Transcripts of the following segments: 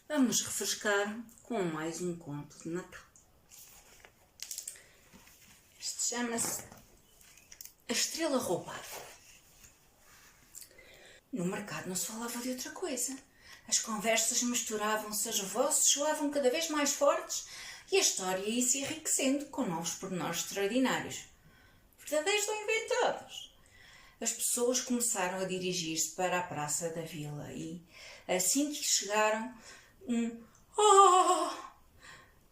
Vamos refrescar com mais um conto de Natal. Este chama-se A Estrela Roubada. No mercado não se falava de outra coisa. As conversas misturavam-se, as vozes soavam cada vez mais fortes e a história ia se enriquecendo com novos pormenores extraordinários. Verdadeiros ou inventados? As pessoas começaram a dirigir-se para a praça da vila e, assim que chegaram,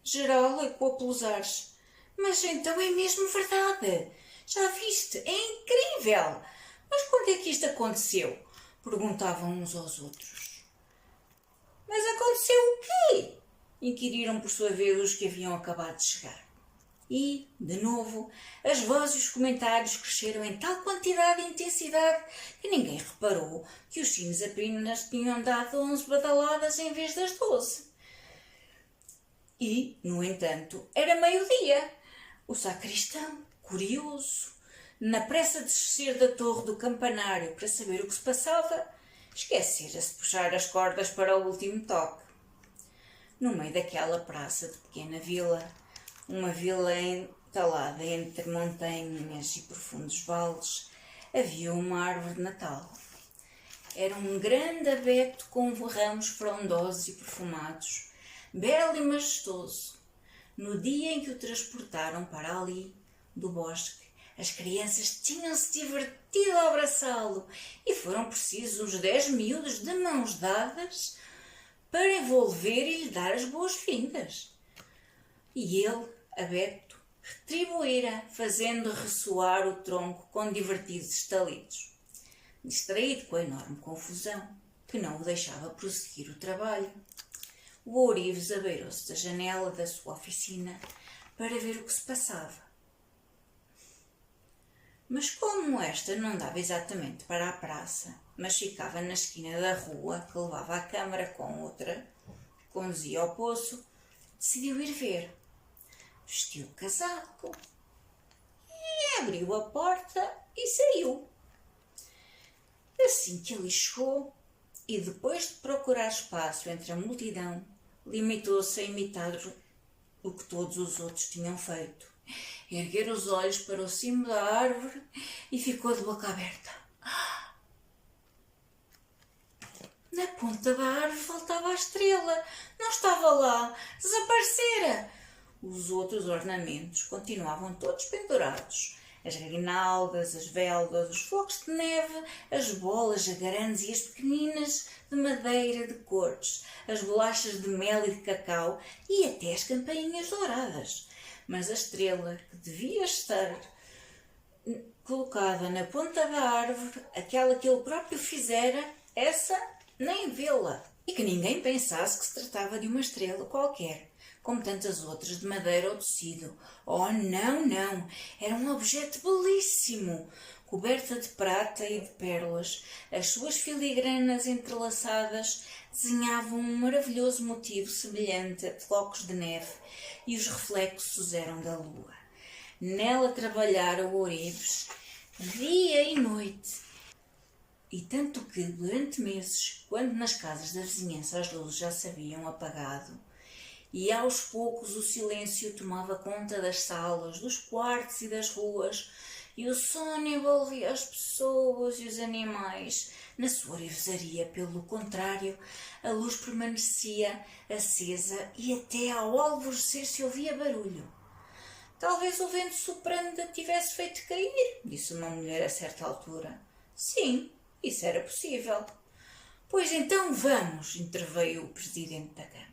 geral ecoou pelos ares. Mas então é mesmo verdade! Já viste? É incrível! Mas quando é que isto aconteceu? Perguntavam uns aos outros. Mas aconteceu o quê? Inquiriram por sua vez os que haviam acabado de chegar. E, de novo, as vozes e os comentários cresceram em tal quantidade e intensidade que ninguém reparou que os sinos apenas tinham dado 11 badaladas em vez das 12. E, no entanto, era meio-dia. O sacristão, curioso, na pressa de descer da torre do campanário para saber o que se passava, esquecera-se de puxar as cordas para o último toque. No meio daquela praça de pequena vila, uma vila entalada entre montanhas e profundos vales, havia uma árvore de Natal. Era um grande abeto com ramos frondosos e perfumados, belo e majestoso. No dia em que o transportaram para ali, do bosque, as crianças tinham-se divertido a abraçá-lo e foram precisos uns 10 miúdos de mãos dadas para envolver e lhe dar as boas-vindas. E ele, abeto, retribuíra, fazendo ressoar o tronco com divertidos estalidos. Distraído com a enorme confusão, que não o deixava prosseguir o trabalho, o ourives abeirou-se da janela da sua oficina para ver o que se passava. Mas como esta não dava exatamente para a praça, mas ficava na esquina da rua que levava à câmara com outra, que conduzia ao poço, decidiu ir ver. Vestiu o casaco e abriu a porta e saiu. Assim que ali chegou, e depois de procurar espaço entre a multidão, limitou-se a imitar o que todos os outros tinham feito. Erguer os olhos para o cimo da árvore e ficou de boca aberta. Na ponta da árvore faltava a estrela. Não estava lá. Desaparecera. Os outros ornamentos continuavam todos pendurados. As grinaldas, as veldas, os flocos de neve, as bolas grandes e as pequeninas de madeira de cores, as bolachas de mel e de cacau e até as campainhas douradas. Mas a estrela, que devia estar colocada na ponta da árvore, aquela que ele próprio fizera, essa nem vê-la. E que ninguém pensasse que se tratava de uma estrela qualquer, como tantas outras de madeira ou tecido. Oh, não, não! Era um objeto belíssimo, coberta de prata e de pérolas. As suas filigranas entrelaçadas desenhavam um maravilhoso motivo semelhante a flocos de neve e os reflexos eram da lua. Nela trabalhara o ourives dia e noite. E tanto que, durante meses, quando nas casas da vizinhança as luzes já se haviam apagado, e aos poucos o silêncio tomava conta das salas, dos quartos e das ruas, e o sono envolvia as pessoas e os animais, na sua orivesaria, pelo contrário, a luz permanecia acesa e até ao alvorecer se ouvia barulho. Talvez o vento soprando a tivesse feito cair, disse uma mulher a certa altura. Sim, isso era possível. Pois então vamos, interveio o presidente da Câmara.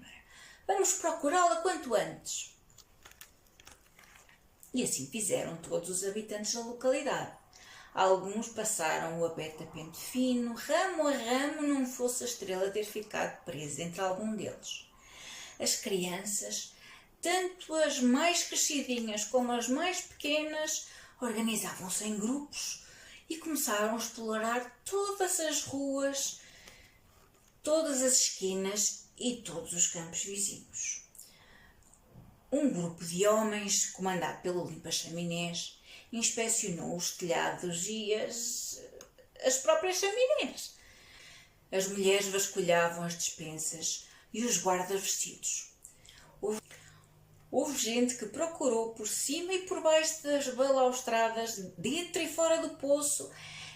Vamos procurá-la quanto antes. E assim fizeram todos os habitantes da localidade. Alguns passaram o abeto a pente fino, ramo a ramo, não fosse a estrela ter ficado presa entre algum deles. As crianças, tanto as mais crescidinhas como as mais pequenas, organizavam-se em grupos e começaram a explorar todas as ruas, todas as esquinas e todos os campos vizinhos. Um grupo de homens, comandado pelo limpa-chaminés, inspecionou os telhados e as próprias chaminés. As mulheres vasculhavam as despensas, e os guarda-vestidos. Houve gente que procurou por cima e por baixo das balaustradas, dentro e fora do poço,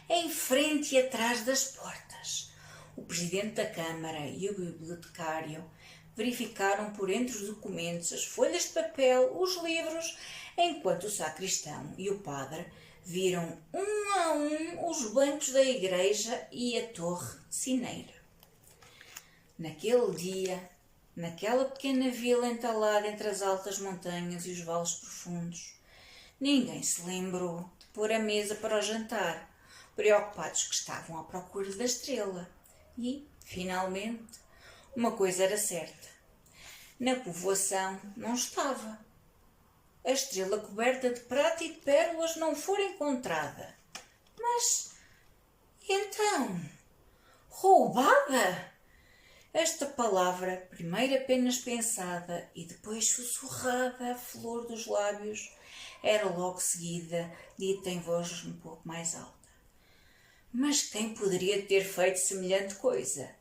em frente e atrás das portas. O presidente da Câmara e o bibliotecário verificaram por entre os documentos, as folhas de papel, os livros, enquanto o sacristão e o padre viram um a um os bancos da igreja e a torre sineira. Naquele dia, naquela pequena vila entalada entre as altas montanhas e os vales profundos, ninguém se lembrou de pôr a mesa para o jantar, preocupados que estavam à procura da estrela. E, finalmente, uma coisa era certa. Na povoação não estava. A estrela coberta de prata e de pérolas não fora encontrada. Mas, então, roubada? Esta palavra, primeiro apenas pensada e depois sussurrada à flor dos lábios, era logo seguida dita em voz um pouco mais alta. Mas quem poderia ter feito semelhante coisa?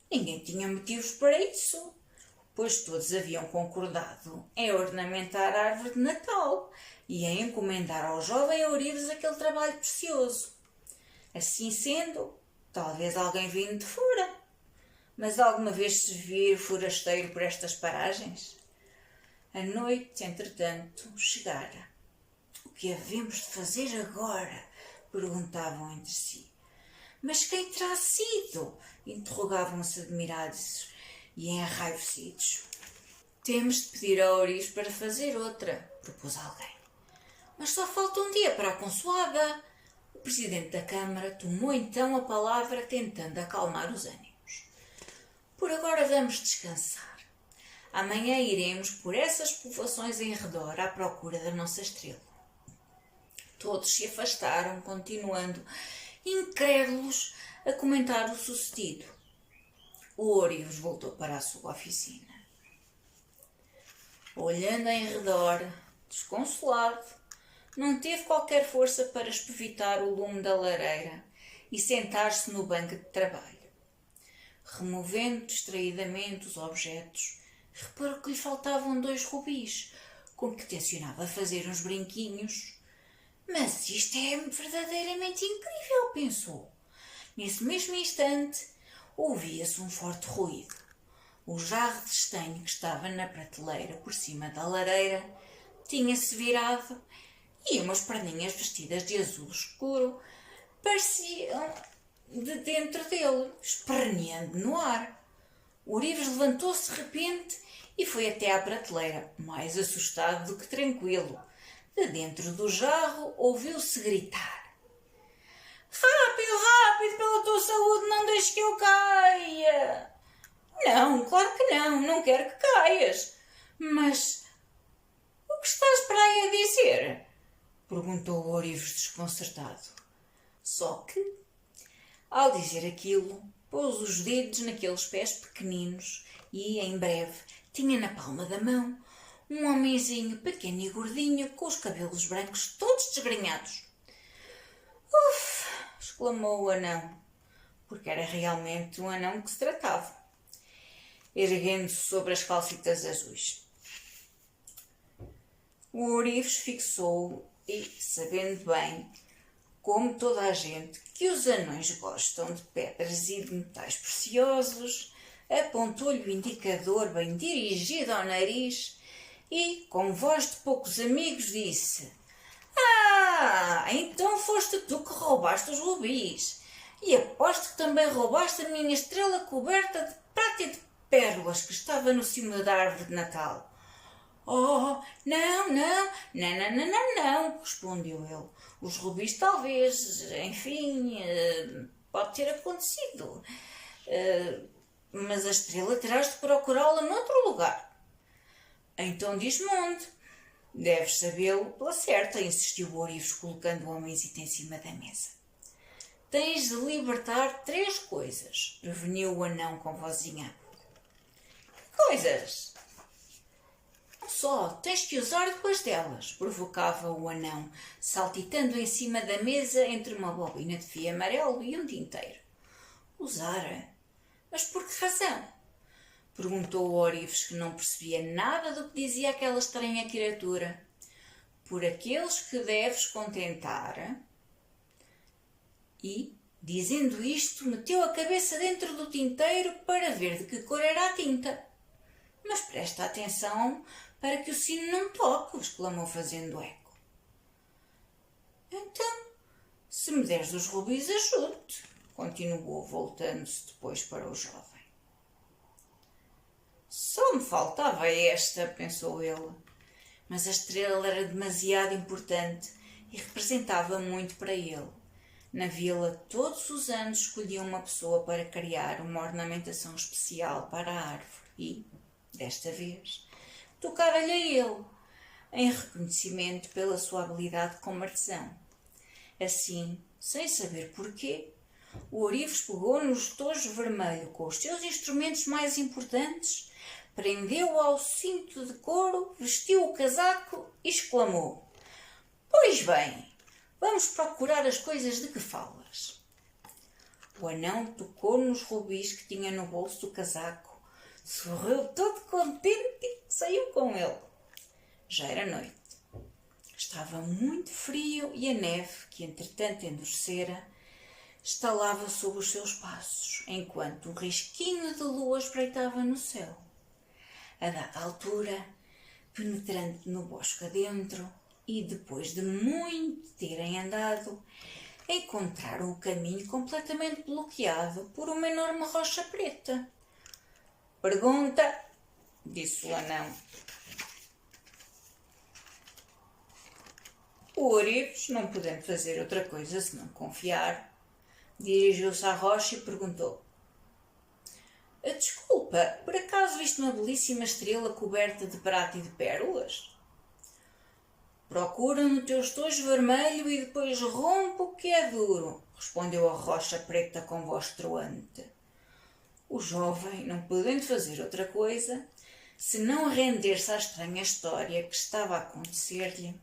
Ninguém tinha motivos para isso, pois todos haviam concordado em ornamentar a árvore de Natal e em encomendar ao jovem Eurives aquele trabalho precioso. Assim sendo, talvez alguém vindo de fora. Mas alguma vez se vir forasteiro por estas paragens? A noite, entretanto, chegara. O que havemos de fazer agora? Perguntavam entre si. Mas quem terá sido? Interrogavam-se admirados e enraivecidos. Temos de pedir a Eurives para fazer outra, propôs alguém. Mas só falta um dia para a consoada. O presidente da Câmara tomou então a palavra, tentando acalmar os ânimos. Por agora vamos descansar. Amanhã iremos por essas povoações em redor à procura da nossa estrela. Todos se afastaram, continuando, incrédulos, a comentar o sucedido. O Eurives voltou para a sua oficina. Olhando em redor, desconsolado, não teve qualquer força para espevitar o lume da lareira e sentar-se no banco de trabalho. Removendo distraidamente os objetos, reparou que lhe faltavam 2 rubis, com que tencionava fazer uns brinquinhos. Mas isto é verdadeiramente incrível, pensou. Nesse mesmo instante, ouvia-se um forte ruído. O jarro de estanho que estava na prateleira por cima da lareira tinha-se virado e umas perninhas vestidas de azul escuro pareciam de dentro dele, esperneando no ar. O Eurives levantou-se de repente e foi até à prateleira, mais assustado do que tranquilo. De dentro do jarro ouviu-se gritar. Rápido, rápido, pela tua saúde, não deixes que eu caia. Não, claro que não, não quero que caias. Mas o que estás para aí a dizer? Perguntou o Eurives desconcertado. Só que, ao dizer aquilo, pôs os dedos naqueles pés pequeninos e, em breve, tinha na palma da mão um homenzinho pequeno e gordinho com os cabelos brancos todos desgrenhados. Uf! Exclamou o anão, porque era realmente um anão que se tratava, erguendo-se sobre as calcitas azuis. O Eurives fixou-o e, sabendo bem, como toda a gente, que os anões gostam de pedras e de metais preciosos, apontou-lhe o indicador bem dirigido ao nariz e, com voz de poucos amigos, disse: Ah, então foste tu que roubaste os rubis. E aposto que também roubaste a minha estrela coberta de prata e de pérolas que estava no cimo da árvore de Natal. Oh, não, respondeu ele. Os rubis talvez, enfim, pode ter acontecido. Mas a estrela terás de procurá-la noutro lugar. Então diz-me onde. Deves sabê-lo pela certa, insistiu o Eurives, colocando o homenzito em cima da mesa. Tens de libertar 3 coisas, preveniu o anão com vozinha. Que coisas? Só, tens que usar 2 delas, provocava o anão, saltitando em cima da mesa entre uma bobina de fio amarelo e um tinteiro. Usar? Mas por que razão? Perguntou o Ourives, que não percebia nada do que dizia aquela estranha criatura. Por aqueles que deves contentar. E, dizendo isto, meteu a cabeça dentro do tinteiro para ver de que cor era a tinta. Mas presta atenção para que o sino não toque, exclamou fazendo eco. Então, se me deres os rubis, ajude-te, continuou, voltando-se depois para o jovem. Só me faltava esta, pensou ele. Mas a estrela era demasiado importante e representava muito para ele. Na vila, todos os anos escolhiam uma pessoa para criar uma ornamentação especial para a árvore e, desta vez, tocara-lhe a ele, em reconhecimento pela sua habilidade como artesão. Assim, sem saber porquê, o Ourives pegou no estojo vermelho com os seus instrumentos mais importantes, prendeu-o ao cinto de couro, vestiu o casaco e exclamou: Pois bem, vamos procurar as coisas de que falas. O anão tocou nos rubis que tinha no bolso do casaco, sorriu todo contente e saiu com ele. Já era noite. Estava muito frio e a neve, que entretanto endurecera, estalava sob os seus passos, enquanto um risquinho de lua espreitava no céu. A dada altura, penetrando no bosque adentro, e depois de muito terem andado, encontraram o caminho completamente bloqueado por uma enorme rocha preta. Pergunta, disse o anão. O Ourives, não podendo fazer outra coisa senão confiar, dirigiu-se à rocha e perguntou: Desculpa, por acaso viste uma belíssima estrela coberta de prata e de pérolas? Procura no teu estojo vermelho e depois rompe o que é duro, respondeu a rocha preta com voz troante. O jovem, não podendo fazer outra coisa, senão render-se à estranha história que estava a acontecer-lhe,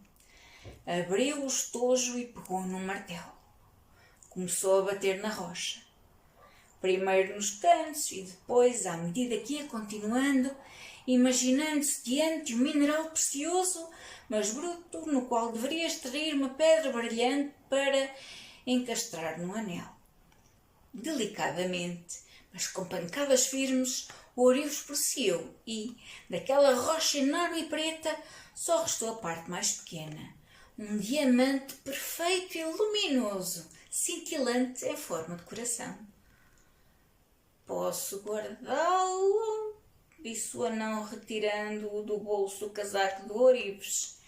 abriu o estojo e pegou num martelo. Começou a bater na rocha. Primeiro nos cantos e depois, à medida que ia continuando, imaginando-se diante de um mineral precioso, mas bruto, no qual deveria extrair uma pedra brilhante para encastrar no anel. Delicadamente, mas com pancadas firmes, o Ourives prosseguiu e, daquela rocha enorme e preta, só restou a parte mais pequena, um diamante perfeito e luminoso, cintilante em forma de coração. Posso guardá-lo? Disse o anão, retirando-o do bolso do casaco do Ourives.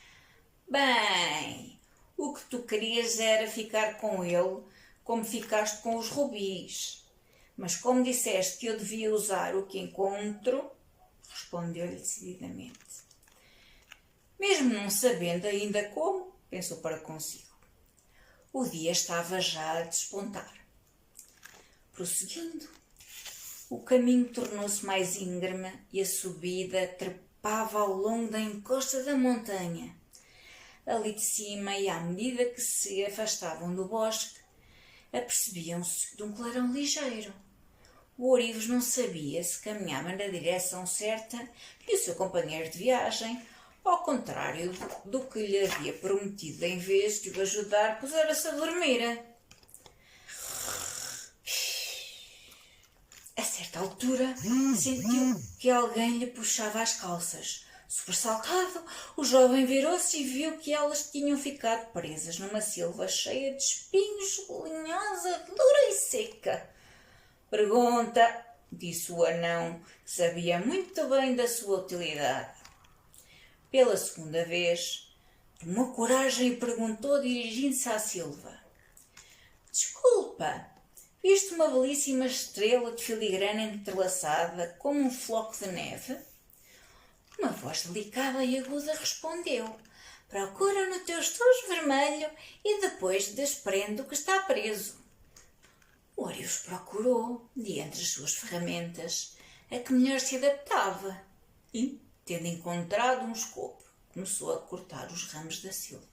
Bem, o que tu querias era ficar com ele, como ficaste com os rubis. Mas como disseste que eu devia usar o que encontro, respondeu-lhe decididamente. Mesmo não sabendo ainda como, pensou para consigo. O dia estava já a despontar. Prosseguindo, o caminho tornou-se mais íngreme e a subida trepava ao longo da encosta da montanha. Ali de cima, e à medida que se afastavam do bosque, apercebiam-se de um clarão ligeiro. O Ourives não sabia se caminhava na direção certa que o seu companheiro de viagem, ao contrário do que lhe havia prometido, em vez de o ajudar, pusera-se a dormir. A certa altura, sentiu que alguém lhe puxava as calças. Sobressaltado, o jovem virou-se e viu que elas tinham ficado presas numa silva cheia de espinhos, linhosa, dura e seca. Pergunta, disse o anão, que sabia muito bem da sua utilidade. Pela segunda vez, tomou coragem e perguntou, dirigindo-se à silva. Desculpa, viste uma belíssima estrela de filigrana entrelaçada como um floco de neve? Uma voz delicada e aguda respondeu. Procura no teu estojo vermelho e depois desprende o que está preso. O Ourives procurou, de entre as suas ferramentas, a que melhor se adaptava e, tendo encontrado um escopo, começou a cortar os ramos da silva.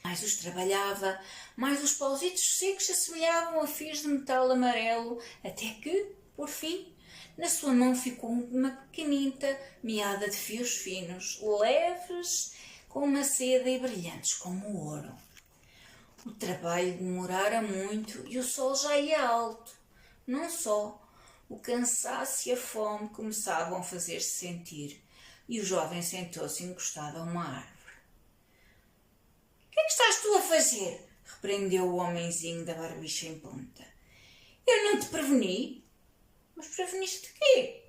Mais os trabalhava, mais os pauzitos secos se assemelhavam a fios de metal amarelo, até que, por fim, Na sua mão ficou uma pequenita meada de fios finos, leves como uma seda e brilhantes como o ouro. O trabalho demorara muito e o sol já ia alto. Não só, o cansaço e a fome começavam a fazer-se sentir e o jovem sentou-se encostado a uma árvore. "O que é que estás tu a fazer?" repreendeu o homenzinho da barbicha em ponta. "Eu não te preveni?" "Mas preveniste de quê?"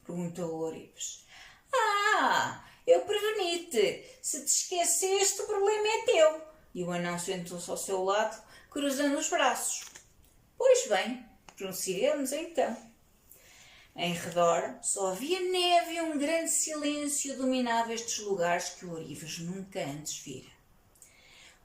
perguntou o Ourives. "Ah, eu preveni-te. Se te esqueceste, o problema é teu." E o anão sentou-se ao seu lado, cruzando os braços. "Pois bem, pronunciemos então." Em redor só havia neve e um grande silêncio dominava estes lugares que o Ourives nunca antes vira.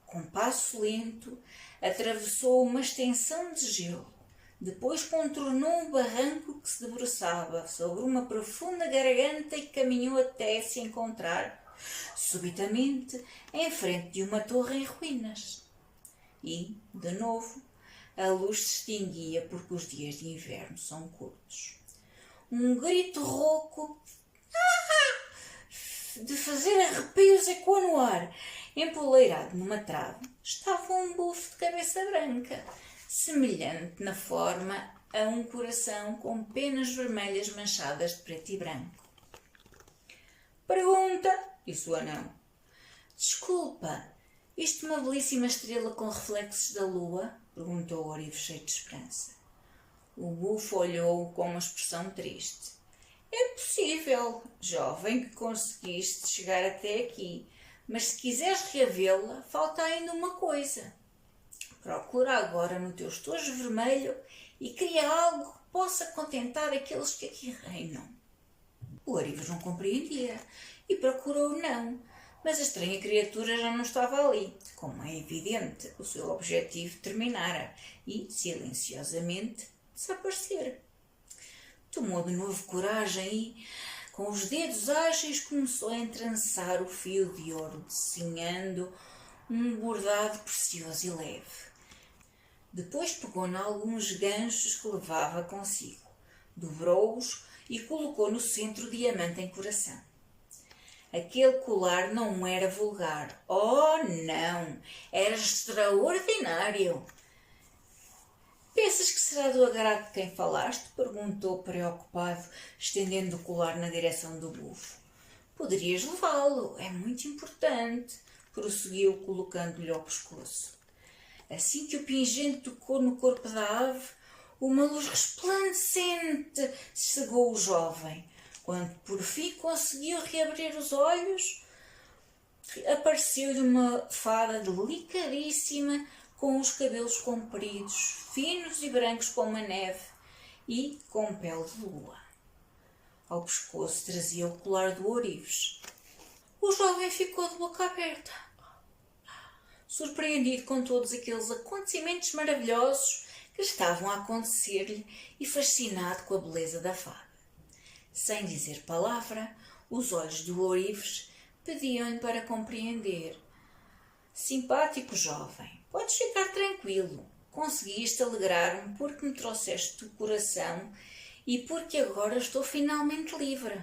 Com passo lento, atravessou uma extensão de gelo. Depois contornou um barranco que se debruçava sobre uma profunda garganta e caminhou até se encontrar, subitamente, em frente de uma torre em ruínas. E, de novo, a luz se extinguia porque os dias de inverno são curtos. Um grito rouco de fazer arrepios ecoou no ar. Empoleirado numa trave estava um bufo de cabeça branca, semelhante na forma a um coração com penas vermelhas manchadas de preto e branco. "Pergunta", disse o anão. "Desculpa, isto uma belíssima estrela com reflexos da lua?" perguntou o Ourives cheio de esperança. O bufo olhou-o com uma expressão triste. "É possível, jovem, que conseguiste chegar até aqui, mas se quiseres reavê-la, falta ainda uma coisa. Procura agora no teu estojo vermelho e cria algo que possa contentar aqueles que aqui reinam." O Ourives não compreendia e procurou não, mas a estranha criatura já não estava ali. Como é evidente, o seu objetivo terminara e, silenciosamente, desaparecera. Tomou de novo coragem e, com os dedos ágeis, começou a entrançar o fio de ouro, desenhando um bordado precioso e leve. Depois pegou em alguns ganchos que levava consigo, dobrou-os e colocou no centro o diamante em coração. Aquele colar não era vulgar. Oh, não! Era extraordinário! "Pensas que será do agrado de quem falaste?" perguntou preocupado, estendendo o colar na direção do bufo. "Poderias levá-lo, é muito importante", prosseguiu, colocando-lhe ao pescoço. Assim que o pingente tocou no corpo da ave, uma luz resplandecente cegou o jovem. Quando por fim conseguiu reabrir os olhos, apareceu-lhe uma fada delicadíssima, com os cabelos compridos, finos e brancos como a neve, e com pele de lua. Ao pescoço trazia o colar do Ourives. O jovem ficou de boca aberta, surpreendido com todos aqueles acontecimentos maravilhosos que estavam a acontecer-lhe e fascinado com a beleza da fada. Sem dizer palavra, os olhos do Ourives pediam-lhe para compreender. "Simpático jovem, podes ficar tranquilo. Conseguiste alegrar-me porque me trouxeste o coração e porque agora estou finalmente livre.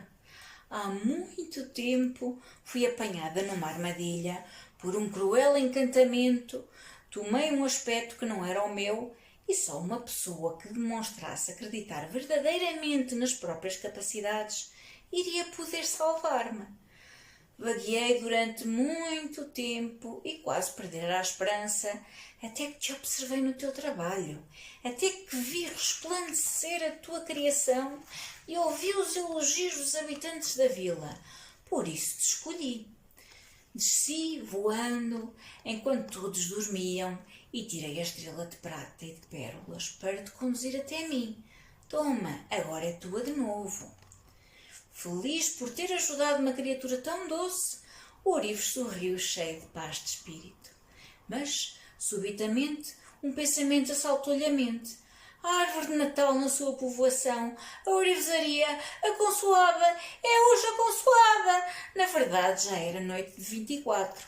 Há muito tempo fui apanhada numa armadilha por um cruel encantamento, tomei um aspecto que não era o meu e só uma pessoa que demonstrasse acreditar verdadeiramente nas próprias capacidades iria poder salvar-me. Vagueei durante muito tempo e quase perdera a esperança, até que te observei no teu trabalho, até que vi resplandecer a tua criação e ouvi os elogios dos habitantes da vila. Por isso te escolhi. Desci voando enquanto todos dormiam e tirei a estrela de prata e de pérolas para te conduzir até mim. Toma, agora é tua de novo." Feliz por ter ajudado uma criatura tão doce, o Ourives sorriu cheio de paz de espírito. Mas, subitamente, um pensamento assaltou-lhe a mente. A árvore de Natal na sua povoação, a ourivesaria, a consoada, é hoje a consoada. Na verdade, já era noite de 24.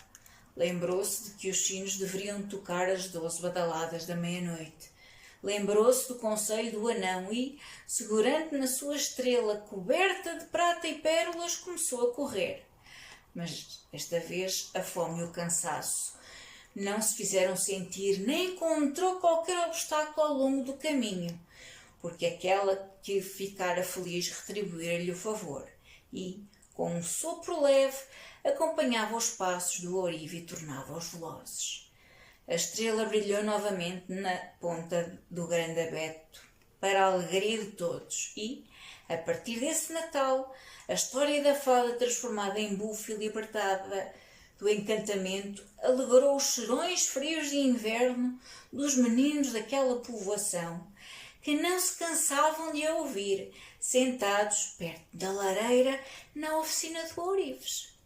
Lembrou-se de que os sinos deveriam tocar às 12 badaladas da meia-noite. Lembrou-se do conselho do anão e, segurando na sua estrela coberta de prata e pérolas, começou a correr. Mas esta vez a fome e o cansaço não se fizeram sentir, nem encontrou qualquer obstáculo ao longo do caminho, porque aquela que ficara feliz retribuíra-lhe o favor e, com um sopro leve, acompanhava os passos do ourive e tornava-os velozes. A estrela brilhou novamente na ponta do grande abeto, para a alegria de todos, e, a partir desse Natal, a história da fada transformada em bufo e libertada do encantamento alegrou os serões frios de inverno dos meninos daquela povoação, que não se cansavam de a ouvir, sentados perto da lareira na oficina do Ourives.